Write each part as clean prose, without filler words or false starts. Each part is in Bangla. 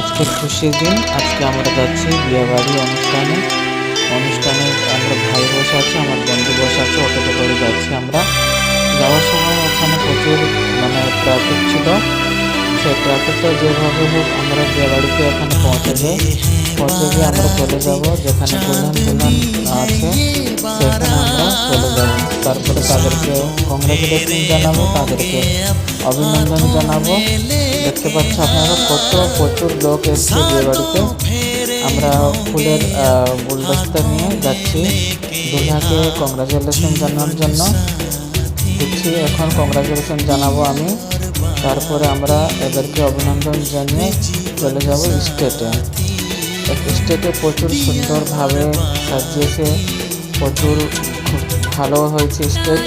আজকের খুশির দিন। আজকে আমরা যাচ্ছি বিয়েবাড়ি অনুষ্ঠানে। আমরা ভাই বসে আছে, আমার বন্ধু বসে আছে, অটোতে করে যাচ্ছি আমরা। যাওয়ার সময় ওখানে প্রচুর ট্রাফিক ছিল। সেই ট্রাফিকটা যেভাবে হোক আমরা বিয়েবাড়িতে এখানে পৌঁছে গিয়ে আমরা চলে যাব যেখানে দুলহান আছে, সেখানে আমরা চলে যাব। তারপরে তাদেরকে কংগ্রাচুলেশন জানাবো, তাদেরকে অভিনন্দন জানাবো। দেখতে পাচ্ছ আপনারা প্রচুর লোক এসছে বিয়েবাড়িতে। আমরা ফুলের গুলদস্তা নিয়ে যাচ্ছি দুলহাকে কংগ্রাচুলেশন জানানোর জন্য। দিচ্ছি এখন কংগ্রাচুলেশন জানাবো আমি, তারপরে আমরা এদেরকে অভিনন্দন জানিয়ে চলে যাব স্টেটে। স্টেটে প্রচুর সুন্দরভাবে সাজিয়েছে, খুব ভালো হয়েছে স্টেজ।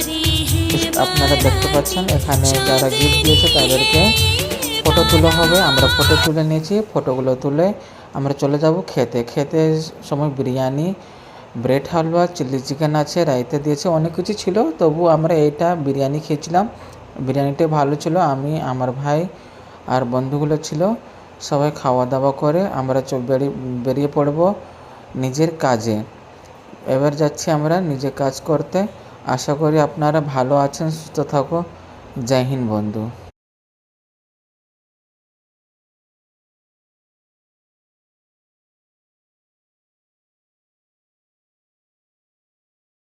আপনারা দেখতে পাচ্ছেন এখানে যারা গিফট দিয়েছে তাদেরকে ফটো তোলা হবে। আমরা ফটো তুলে নিয়েছি, ফটোগুলো তুলে আমরা চলে যাব খেতে সময় বিরিয়ানি, ব্রেড হালুয়া, চিলি চিকেন আছে, রায়তা দিয়েছে, অনেক কিছু ছিল। তবু আমরা এইটা বিরিয়ানি খেয়েছিলাম, বিরিয়ানিটা ভালো ছিল। আমি, আমার ভাই আর বন্ধুগুলো ছিল, সবাই খাওয়া দাওয়া করে আমরা বেরিয়ে পড়ব নিজের কাজে। এবার যাচ্ছি আমরা নিজের কাজ করতে। আশা করি আপনারা ভালো আছেন, সুস্থ থাকো। জয় হিন্দ বন্ধু।